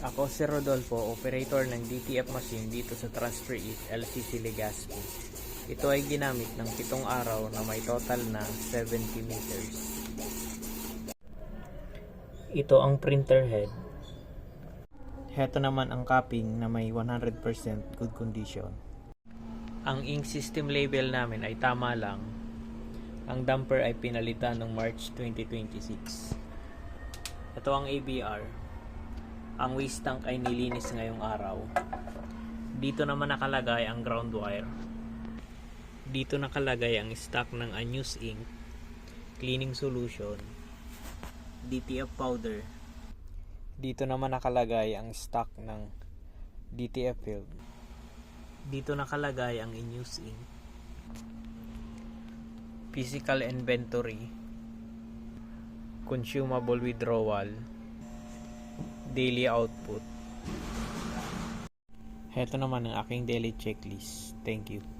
Ako si Rodolfo, operator ng DTF machine dito sa Transfer East LCC Legazpi. Ito ay ginamit ng 7 araw na may total na 70 meters. Ito ang printer head. Heto naman ang capping na may 100% good condition. Ang ink system label namin ay tama lang. Ang damper ay pinalitan noong March 2026. Ito ang ABR. Ang waste tank ay nilinis ngayong araw. Dito naman nakalagay ang ground wire. Dito nakalagay ang stock ng unused ink, cleaning solution, DTF powder. Dito naman nakalagay ang stock ng DTF film. Dito nakalagay ang unused ink, physical inventory, consumable withdrawal, daily output. Heto naman ang aking daily checklist. Thank you.